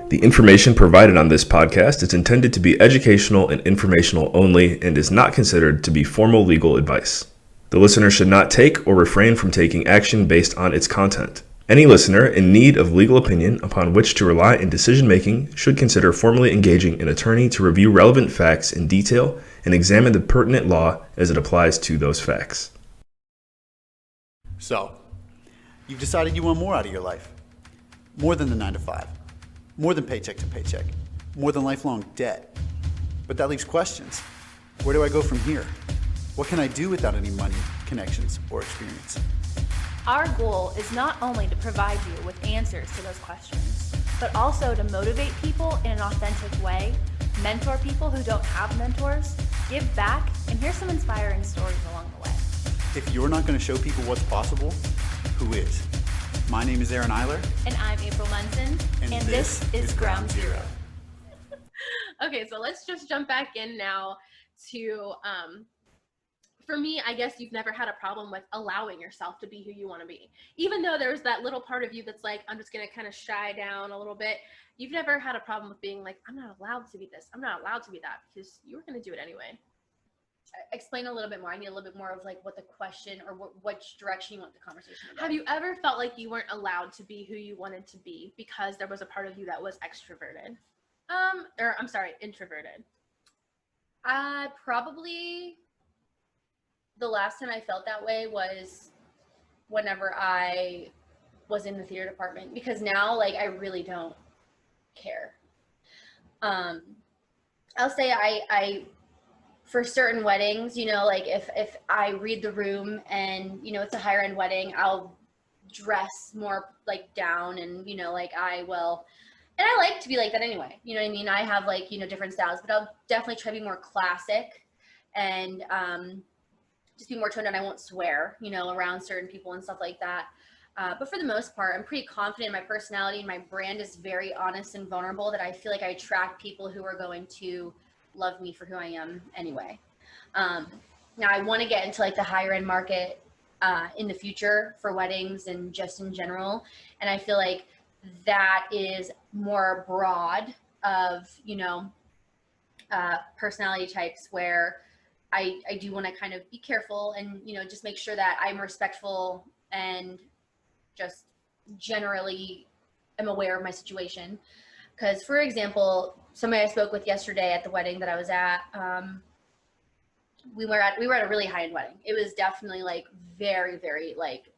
The information provided on this podcast is intended to be educational and informational only and is not considered to be formal legal advice. The listener should not take or refrain from taking action based on its content. Any listener in need of legal opinion upon which to rely in decision-making should consider formally engaging an attorney to review relevant facts in detail and examine the pertinent law as it applies to those facts. So, you've decided you want more out of your life. More than the 9 to 5. More than paycheck to paycheck. More than lifelong debt. But that leaves questions. Where do I go from here? What can I do without any money, connections, or experience? Our goal is not only to provide you with answers to those questions, but also to motivate people in an authentic way, mentor people who don't have mentors, give back, and hear some inspiring stories along the way. If you're not going to show people what's possible, who is? My name is Iler. And I'm April Munson. And this is Ground Zero. Okay, so let's just jump back in now to, for me, I guess you've never had a problem with allowing yourself to be who you want to be. Even though there's that little part of you that's like, I'm just going to kind of shy down a little bit. You've never had a problem with being like, I'm not allowed to be this. I'm not allowed to be that, because you were going to do it anyway. Explain a little bit more. I need a little bit more of like what the question or which direction you want the conversation to go. Have you ever felt like you weren't allowed to be who you wanted to be because there was a part of you that was extroverted? Introverted. Probably the last time I felt that way was whenever I was in the theater department, because now like I really don't care. I'll say I for certain weddings, you know, like if I read the room and, you know, it's a higher end wedding, I'll dress more like down and, you know, like I will, and I like to be like that anyway. You know what I mean? I have like, you know, different styles, but I'll definitely try to be more classic and just be more toned down. I won't swear, you know, around certain people and stuff like that. But for the most part, I'm pretty confident in my personality, and my brand is very honest and vulnerable, that I feel like I attract people who are going to love me for who I am anyway. Now I want to get into like the higher end market in the future for weddings and just in general. And I feel like that is more broad of, you know, personality types where I do want to kind of be careful and, you know, just make sure that I'm respectful and just generally am aware of my situation. Because, for example, somebody I spoke with yesterday at the wedding that I was at, we were at a really high-end wedding. It was definitely like very, very like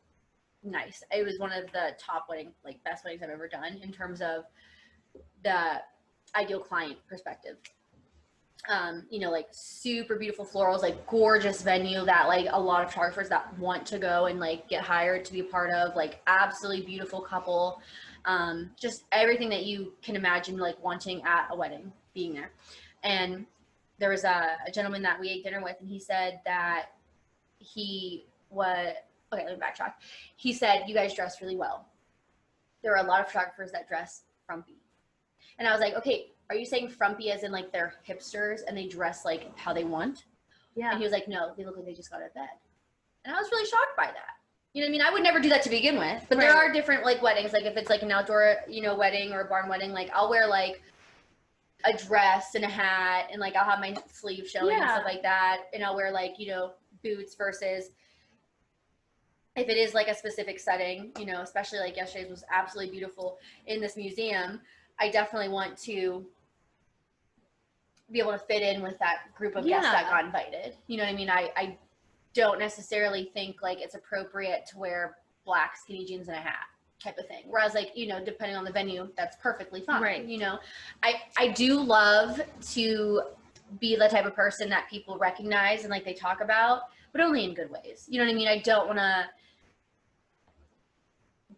nice. It was one of the top best weddings I've ever done in terms of the ideal client perspective. You know, like super beautiful florals, like gorgeous venue that like a lot of photographers that want to go and like get hired to be a part of, like absolutely beautiful couple. Just everything that you can imagine like wanting at a wedding, being there. And there was a gentleman that we ate dinner with, and he said that okay, let me backtrack. He said, you guys dress really well. There are a lot of photographers that dress frumpy. And I was like, okay, are you saying frumpy as in like they're hipsters and they dress like how they want? Yeah. And he was like, no, they look like they just got out of bed. And I was really shocked by that. You know what I mean? I would never do that to begin with, but there are different like weddings. Like if it's like an outdoor, you know, wedding or a barn wedding, like I'll wear like a dress and a hat and like I'll have my sleeves showing and stuff like that. And I'll wear like, you know, boots versus if it is like a specific setting, you know, especially like yesterday's was absolutely beautiful in this museum. I definitely want to be able to fit in with that group of guests that got invited. You know what I mean? I don't necessarily think like it's appropriate to wear black skinny jeans and a hat type of thing. Whereas like, you know, depending on the venue, that's perfectly fine. Right. You know, I do love to be the type of person that people recognize and like they talk about, but only in good ways. You know what I mean? I don't want to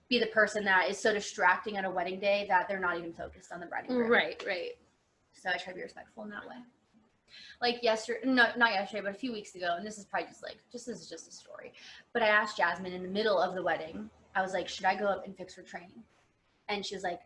be the person that is so distracting at a wedding day that they're not even focused on the bride and groom. Right. So I try to be respectful in that way. Like yesterday, not yesterday, but a few weeks ago, and this is probably this is just a story, but I asked Jasmine in the middle of the wedding, I was like, should I go up and fix her training? And she was like,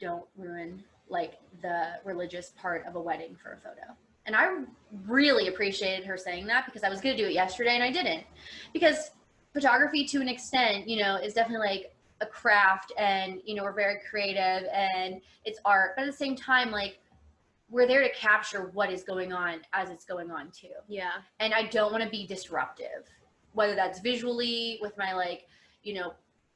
don't ruin like the religious part of a wedding for a photo. And I really appreciated her saying that, because I was going to do it yesterday and I didn't. Because photography, to an extent, you know, is definitely like a craft, and we're very creative and it's art, but at the same time, like, we're there to capture what is going on as it's going on too. Yeah. And I don't want to be disruptive, whether that's visually with my, like,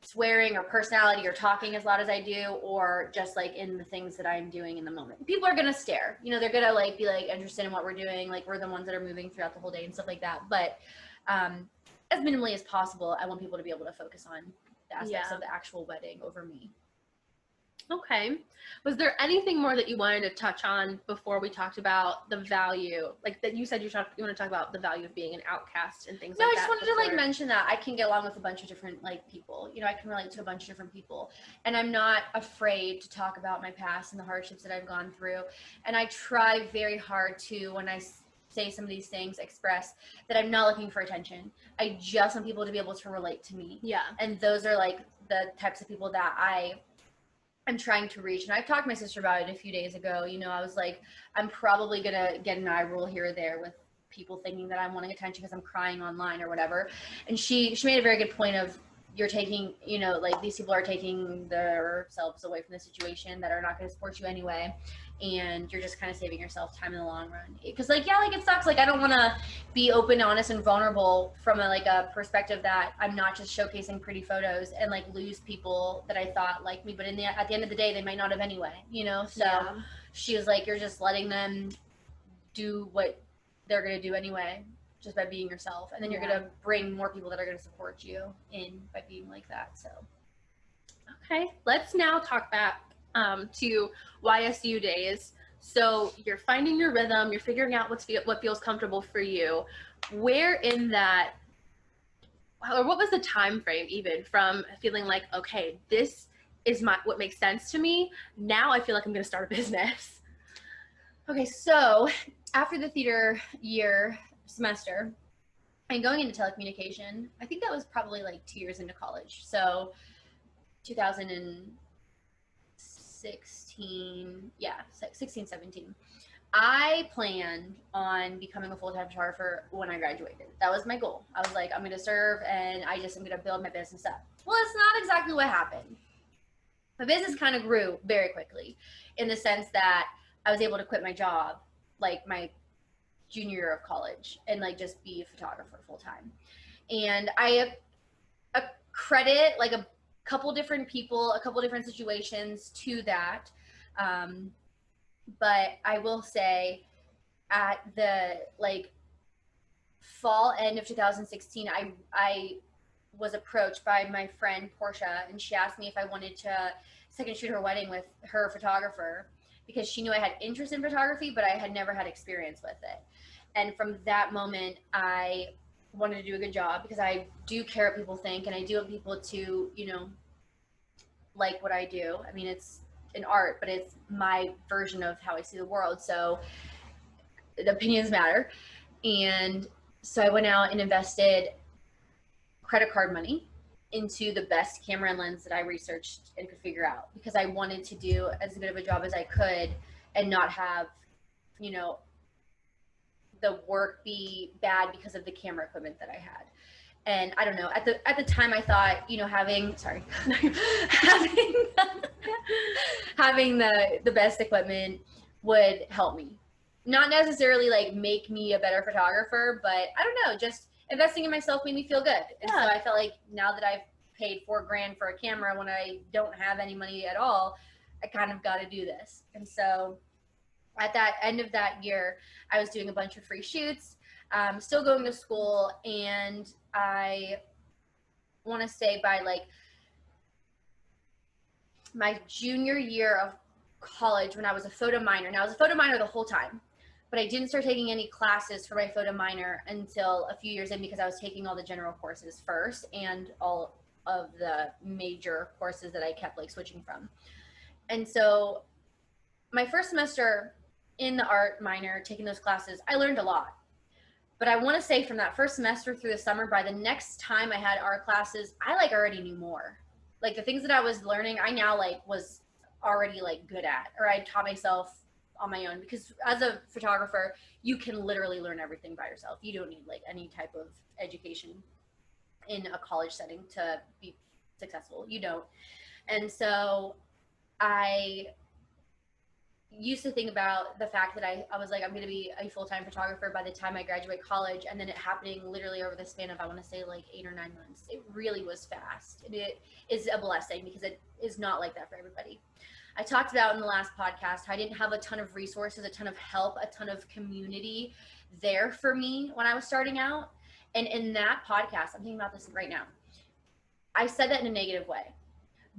swearing or personality or talking as loud as I do, or just like in the things that I'm doing in the moment. People are going to stare, they're going to like be like interested in what we're doing. Like, we're the ones that are moving throughout the whole day and stuff like that. But as minimally as possible, I want people to be able to focus on the aspects of the actual wedding over me. Okay. Was there anything more that you wanted to touch on before we talked about the value? Like, that you said you want to talk about the value of being an outcast and things like that. No, I just wanted to like mention that I can get along with a bunch of different like people. I can relate to a bunch of different people, and I'm not afraid to talk about my past and the hardships that I've gone through. And I try very hard to, when I say some of these things, express that I'm not looking for attention. I just want people to be able to relate to me. Yeah. And those are like the types of people that I'm trying to reach. And I've talked to my sister about it a few days ago. I was like, I'm probably going to get an eye roll here or there with people thinking that I'm wanting attention because I'm crying online or whatever. And she made a very good point of, you're taking, like, these people are taking themselves away from the situation that are not going to support you anyway. And you're just kind of saving yourself time in the long run. Because, like, yeah, like, it sucks. Like, I don't want to be open, honest, and vulnerable from a perspective that I'm not just showcasing pretty photos and, like, lose people that I thought liked me. But at the end of the day, they might not have anyway, So yeah. She was like, you're just letting them do what they're going to do anyway, just by being yourself. And then you're going to bring more people that are going to support you in by being like that. So, okay, let's now talk back to YSU days. So you're finding your rhythm, you're figuring out what feels comfortable for you. Where in that, or what was the time frame even from feeling like, okay, this is what makes sense to me. Now I feel like I'm going to start a business. Okay, so after the theater semester and going into telecommunication, I think that was probably like 2 years into college. So 2016, 16, 17. I planned on becoming a full-time photographer when I graduated. That was my goal. I was like, I'm going to serve and I'm going to build my business up. Well, it's not exactly what happened. My business kind of grew very quickly in the sense that I was able to quit my job, like my junior year of college, and like just be a photographer full-time. And I credit like a couple different people, a couple different situations to that. But I will say at the like fall end of 2016, I was approached by my friend Portia, and she asked me if I wanted to second shoot her wedding with her photographer, because she knew I had interest in photography, but I had never had experience with it. And from that moment, I wanted to do a good job, because I do care what people think, and I do want people to, like what I do. I mean, it's an art, but it's my version of how I see the world. So the opinions matter. And so I went out and invested credit card money into the best camera and lens that I researched and could figure out, because I wanted to do as good of a job as I could and not have, the work be bad because of the camera equipment that I had. And I don't know, at the time I thought, having the best equipment would help me. Not necessarily like make me a better photographer, but I don't know, just investing in myself made me feel good. And so I felt like now that I've paid $4,000 for a camera when I don't have any money at all, I kind of got to do this. And so at that end of that year, I was doing a bunch of free shoots, still going to school. And I want to say by like my junior year of college, when I was a photo minor. Now I was a photo minor the whole time, but I didn't start taking any classes for my photo minor until a few years in, because I was taking all the general courses first and all of the major courses that I kept like switching from. And so my first semester in the art minor, taking those classes, I learned a lot. But I want to say from that first semester through the summer, by the next time I had art classes, I like already knew more. Like the things that I was learning, I now like was already like good at, or I taught myself on my own, because as a photographer, you can literally learn everything by yourself. You don't need like any type of education in a college setting to be successful. You don't. And so I used to think about the fact that I was like, I'm going to be a full-time photographer by the time I graduate college, and then it happening literally over the span of, I want to say like 8 or 9 months. It really was fast. And it is a blessing because it is not like that for everybody. I talked about in the last podcast how I didn't have a ton of resources, a ton of help, a ton of community there for me when I was starting out. And in that podcast, I'm thinking about this right now, I said that in a negative way.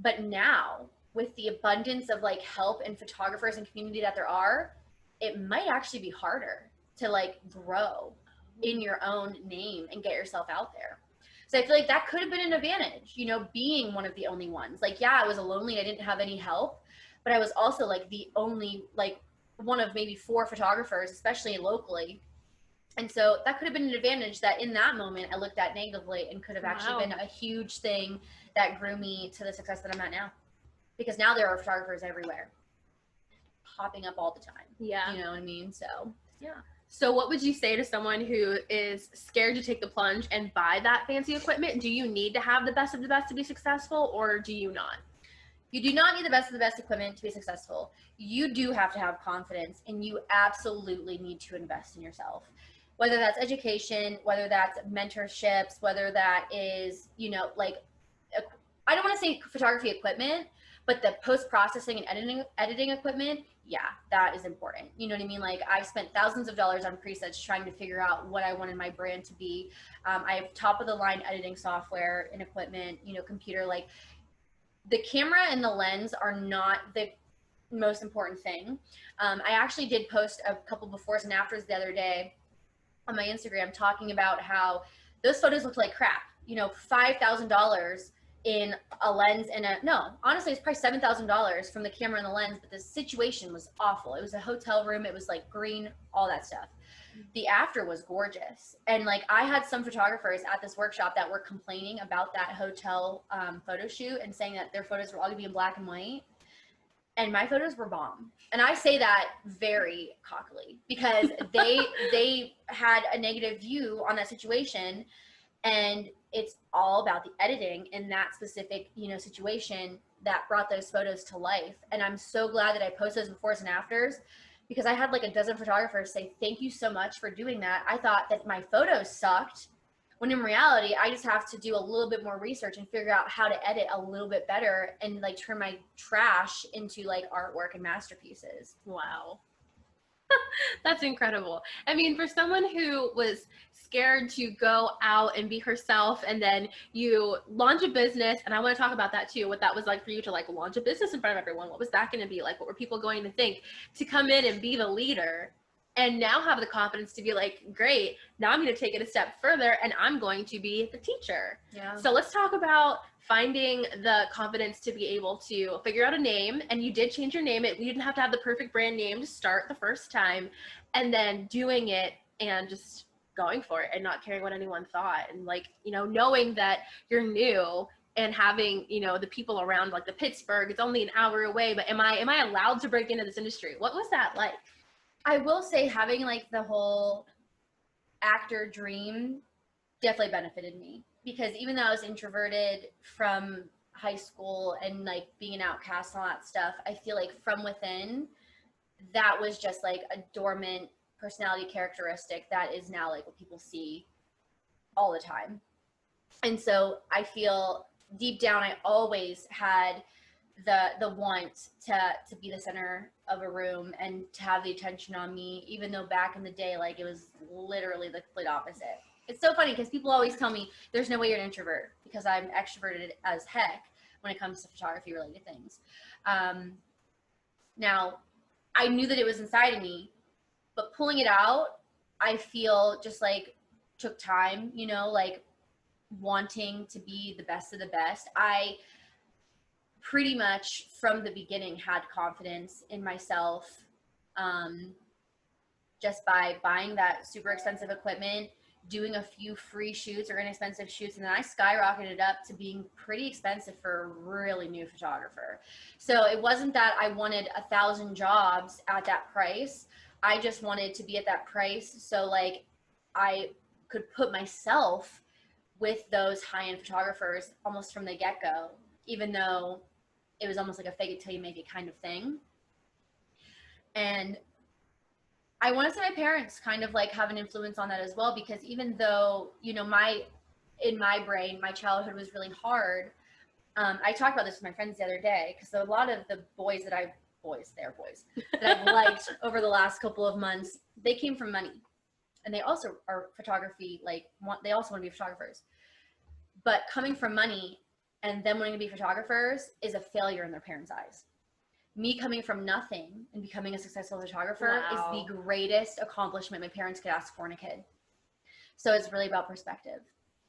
But now, with the abundance of like help and photographers and community that there are, it might actually be harder to like grow in your own name and get yourself out there. So I feel like that could have been an advantage, you know, being one of the only ones. Like, yeah, I was lonely. I didn't have any help, but I was also like the only, like one of maybe 4 photographers, especially locally. And so that could have been an advantage that in that moment I looked at negatively and could have actually been a huge thing that grew me to the success that I'm at now. Because now there are photographers everywhere popping up all the time. Yeah. You know what I mean? So, yeah. So what would you say to someone who is scared to take the plunge and buy that fancy equipment? Do you need to have the best of the best to be successful, or do you not? You do not need the best of the best equipment to be successful. You do have to have confidence, and you absolutely need to invest in yourself. Whether that's education, whether that's mentorships, whether that is, you know, like, I don't want to say photography equipment, but the post-processing and editing equipment, yeah, that is important. You know what I mean? Like, I spent thousands of dollars on presets trying to figure out what I wanted my brand to be. I have top of the line editing software and equipment, you know, computer. Like, the camera and the lens are not the most important thing. I actually did post a couple befores and afters the other day on my Instagram talking about how those photos looked like crap. You know, $5,000 in a lens and honestly, it's probably $7,000 from the camera and the lens, but the situation was awful. It was a hotel room. It was like green, all that stuff. The after was gorgeous. And like, I had some photographers at this workshop that were complaining about that hotel photo shoot and saying that their photos were all gonna be in black and white. And my photos were bomb. And I say that very cockily because they had a negative view on that situation. And it's all about the editing in that specific, you know, situation that brought those photos to life. And I'm so glad that I posted those befores and afters, because I had like a dozen photographers say, thank you so much for doing that. I thought that my photos sucked, when in reality, I just have to do a little bit more research and figure out how to edit a little bit better and like turn my trash into like artwork and masterpieces. Wow. That's incredible. I mean, for someone who was scared to go out and be herself, and then you launch a business, and I want to talk about that too, what that was like for you to like launch a business in front of everyone. What was that going to be like? What were people going to think? To come in and be the leader and now have the confidence to be like, great, now I'm going to take it a step further and I'm going to be the teacher. Yeah. So let's talk about finding the confidence to be able to figure out a name. And you did change your name. You didn't have to have the perfect brand name to start the first time, and then doing it and just going for it and not caring what anyone thought. And like, you know, knowing that you're new and having, you know, the people around, like the Pittsburgh, it's only an hour away, but am I allowed to break into this industry? What was that like? I will say having like the whole actor dream definitely benefited me, because even though I was introverted from high school and like being an outcast and all that stuff, I feel like from within, that was just like a dormant personality characteristic that is now like what people see all the time. And so I feel deep down, I always had the want to be the center of a room and to have the attention on me, even though back in the day, like it was literally the complete opposite. It's so funny because people always tell me there's no way you're an introvert, because I'm extroverted as heck when it comes to photography related things. Now, I knew that it was inside of me, but pulling it out, I feel just like took time, you know, like wanting to be the best of the best. I pretty much from the beginning had confidence in myself, just by buying that super expensive equipment, doing a few free shoots or inexpensive shoots, and then I skyrocketed up to being pretty expensive for a really new photographer. So it wasn't that I wanted 1,000 jobs at that price. I just wanted to be at that price so like I could put myself with those high-end photographers almost from the get-go, even though it was almost like a fake it till you make it kind of thing. And I want to say my parents kind of like have an influence on that as well, because even though, you know, in my brain, my childhood was really hard. I talked about this with my friends the other day, because a lot of the boys that I've liked over the last couple of months, they came from money, and they also are photography, they also want to be photographers. But coming from money and them wanting to be photographers is a failure in their parents' eyes. Me coming from nothing and becoming a successful photographer is the greatest accomplishment my parents could ask for in a kid. So it's really about perspective.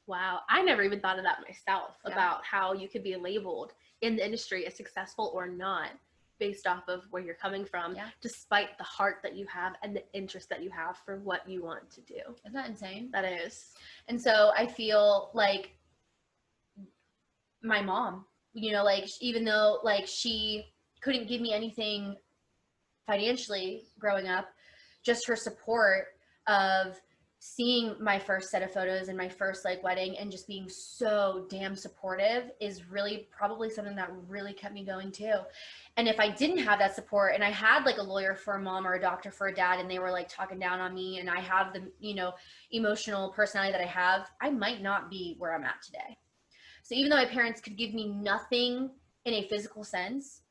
Wow. I never even thought of that myself, about how you could be labeled in the industry as successful or not based off of where you're coming from, despite the heart that you have and the interest that you have for what you want to do. Isn't that insane? That is. And so I feel like my mom, you know, like, even though like she couldn't give me anything financially growing up, just her support of seeing my first set of photos and my first like wedding and just being so damn supportive is really probably something that really kept me going too. And if I didn't have that support, and I had like a lawyer for a mom or a doctor for a dad, and they were like talking down on me, and I have the, you know, emotional personality that I have, I might not be where I'm at today. So even though my parents could give me nothing in a physical sense,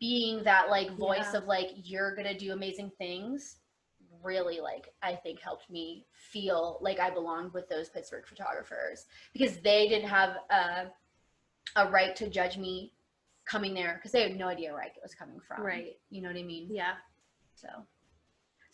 being that like voice of like, you're gonna do amazing things, really, like, I think helped me feel like I belonged with those Pittsburgh photographers, because they didn't have a right to judge me coming there, because they had no idea where I was coming from. Right. You know what I mean? Yeah.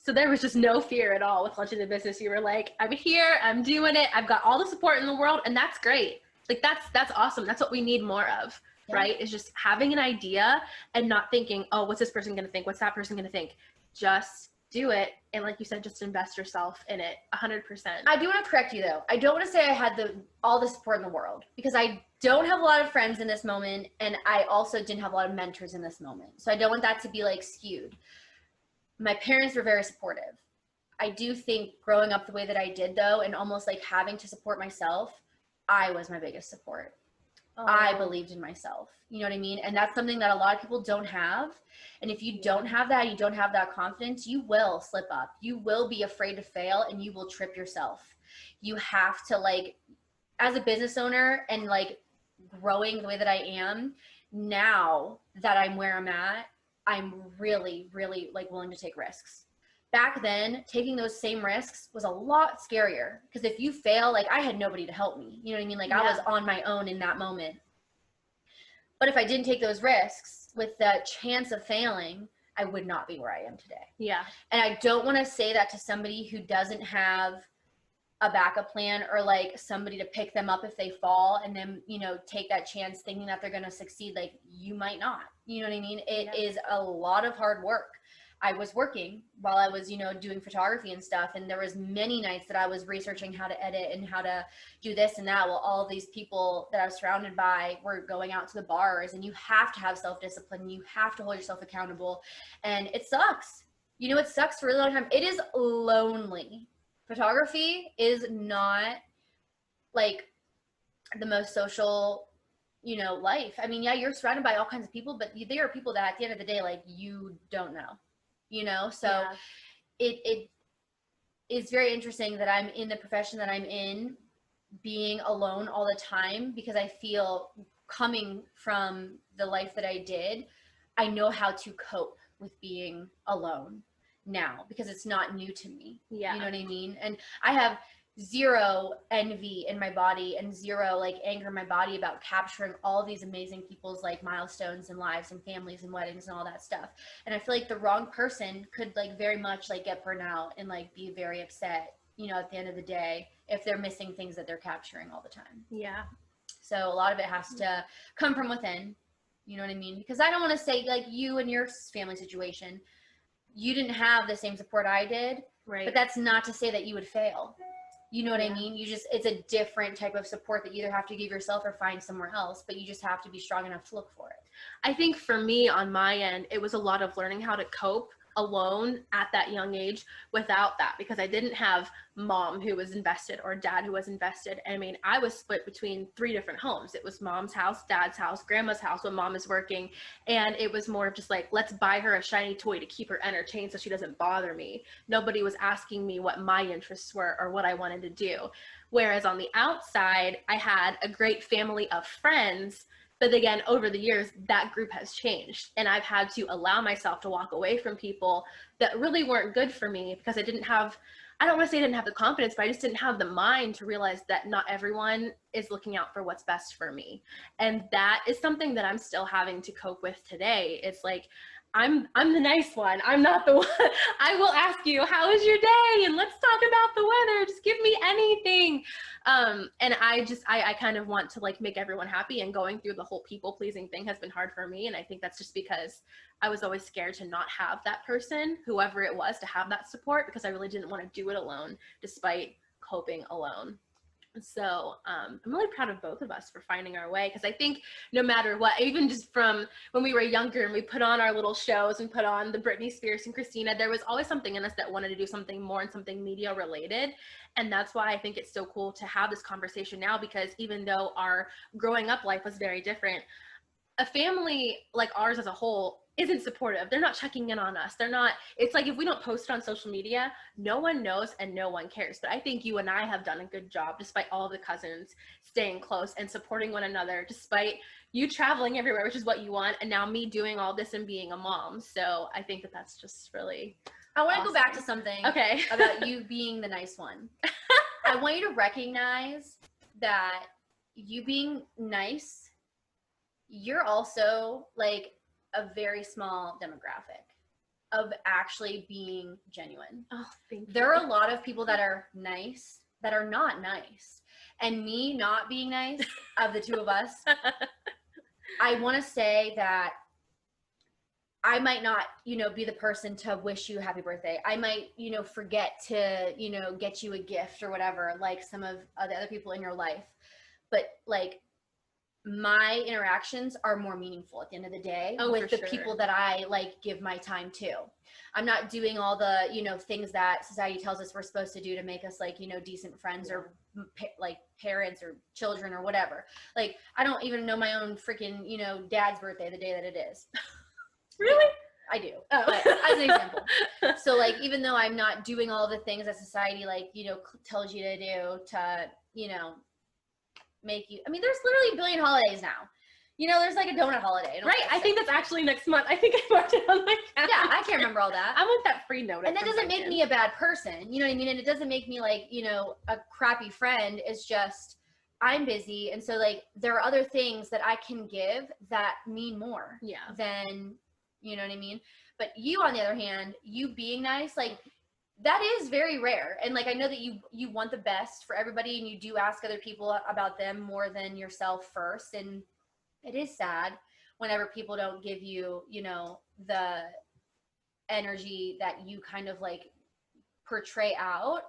So there was just no fear at all with launching the business. You were like, I'm here, I'm doing it, I've got all the support in the world, and that's great. Like, that's awesome. That's what we need more of, right? Is just having an idea and not thinking, oh, what's this person gonna think? What's that person gonna think? Just do it. And like you said, just invest yourself in it 100%. I do want to correct you though. I don't want to say I had all the support in the world, because I don't have a lot of friends in this moment, and I also didn't have a lot of mentors in this moment. So I don't want that to be like skewed. My parents were very supportive. I do think growing up the way that I did though, and almost like having to support myself, I was my biggest support. I believed in myself. You know what I mean? And that's something that a lot of people don't have. And if you don't have that, you don't have that confidence, you will slip up. You will be afraid to fail, and you will trip yourself. You have to, like, as a business owner and like growing the way that I am now that I'm where I'm at, I'm really, really like willing to take risks. Back then, taking those same risks was a lot scarier, because if you fail, like, I had nobody to help me. You know what I mean? Like, I was on my own in that moment. But if I didn't take those risks with the chance of failing, I would not be where I am today. Yeah. And I don't want to say that to somebody who doesn't have a backup plan, or like somebody to pick them up if they fall, and then, you know, take that chance thinking that they're going to succeed. Like, you might not. You know what I mean? It is a lot of hard work. I was working while I was, you know, doing photography and stuff. And there was many nights that I was researching how to edit and how to do this and that, while all of these people that I was surrounded by were going out to the bars. And you have to have self-discipline. You have to hold yourself accountable. And it sucks. You know, it sucks for a really long time. It is lonely. Photography is not like the most social, you know, life. I mean, yeah, you're surrounded by all kinds of people, but there are people that at the end of the day, like, you don't know. You know, so it is very interesting that I'm in the profession that I'm in, being alone all the time, because I feel, coming from the life that I did, I know how to cope with being alone now, because it's not new to me. Yeah. You know what I mean? And I have zero envy in my body and zero like anger in my body about capturing all these amazing people's like milestones and lives and families and weddings and all that stuff. And I feel like the wrong person could like very much like get burnt out and like be very upset, you know, at the end of the day, if they're missing things that they're capturing all the time. Yeah. So a lot of it has to come from within, you know what I mean? Because I don't want to say like you and your family situation, you didn't have the same support I did, Right. but that's not to say that you would fail. You know what I mean? You just, it's a different type of support that you either have to give yourself or find somewhere else, but you just have to be strong enough to look for it. I think for me on my end, it was a lot of learning how to cope alone at that young age without that, because I didn't have mom who was invested or dad who was invested. I mean, I was split between 3 different homes. It was mom's house, dad's house, grandma's house when mom is working. And it was more of just like, let's buy her a shiny toy to keep her entertained so she doesn't bother me. Nobody was asking me what my interests were or what I wanted to do. Whereas on the outside, I had a great family of friends. But again, over the years, that group has changed. And I've had to allow myself to walk away from people that really weren't good for me, because I don't want to say I didn't have the confidence, but I just didn't have the mind to realize that not everyone is looking out for what's best for me. And that is something that I'm still having to cope with today. It's like, I'm the nice one. I'm not the one. I will ask you, how was your day? And let's talk about the weather. Just give me anything. And I kind of want to like make everyone happy, and going through the whole people pleasing thing has been hard for me. And I think that's just because I was always scared to not have that person, whoever it was, to have that support, because I really didn't want to do it alone, despite coping alone. So I'm really proud of both of us for finding our way, because I think no matter what, even just from when we were younger and we put on our little shows and put on the Britney Spears and Christina, there was always something in us that wanted to do something more and something media related. And that's why I think it's so cool to have this conversation now, because even though our growing up life was very different, a family like ours as a whole isn't supportive. They're not checking in on us. It's like if we don't post it on social media, no one knows and no one cares. But I think you and I have done a good job, despite all of the cousins staying close and supporting one another, despite you traveling everywhere, which is what you want, and now me doing all this and being a mom. So I think that that's just really I want to awesome. go back to something about you being the nice one. I want you to recognize that you being nice, you're also like a very small demographic of actually being genuine. Oh, thank you. There are a lot of people that are nice that are not nice. And me not being nice, of the two of us, I want to say that I might not, be the person to wish you a happy birthday. I might, forget to, get you a gift or whatever, like some of the other people in your life. But like, my interactions are more meaningful at the end of the day with the people that I like give my time to. I'm not doing all the, things that society tells us we're supposed to do to make us like, decent friends or like parents or children or whatever. Like, I don't even know my own freaking, dad's birthday, the day that it is. Really? I do. Oh. But as an example. So like, even though I'm not doing all the things that society like, tells you to do to, make you, there's literally a billion holidays now. There's like a donut holiday. Right. I think that's actually next month. I think I marked it on my calendar. Yeah, I can't remember all that. I want that free notice. And that doesn't make me a bad person. You know what I mean? And it doesn't make me like, a crappy friend. It's just, I'm busy. And so like, there are other things that I can give that mean more than, you know what I mean? But you, on the other hand, you being nice, like, that is very rare. And like, I know that you want the best for everybody, and you do ask other people about them more than yourself first. And it is sad whenever people don't give you, the energy that you kind of like portray out.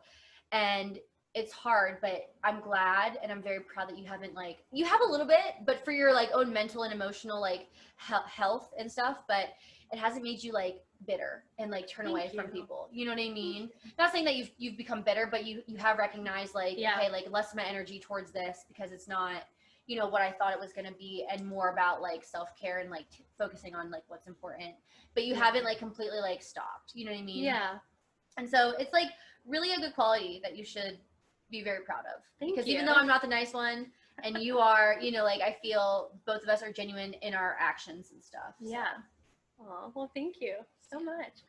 And it's hard, but I'm glad and I'm very proud that you haven't like, you have a little bit, but for your like own mental and emotional like health and stuff, but it hasn't made you like bitter and like turn away from people. You know what I mean? Not saying that you've become bitter, but you have recognized like, okay, like less of my energy towards this because it's not, what I thought it was going to be, and more about like self-care and like focusing on like what's important, but you haven't like completely like stopped, you know what I mean? Yeah. And so it's like really a good quality that you should be very proud of. Because even though I'm not the nice one and you are, like I feel both of us are genuine in our actions and stuff. So. Yeah. Oh, well, thank you so much.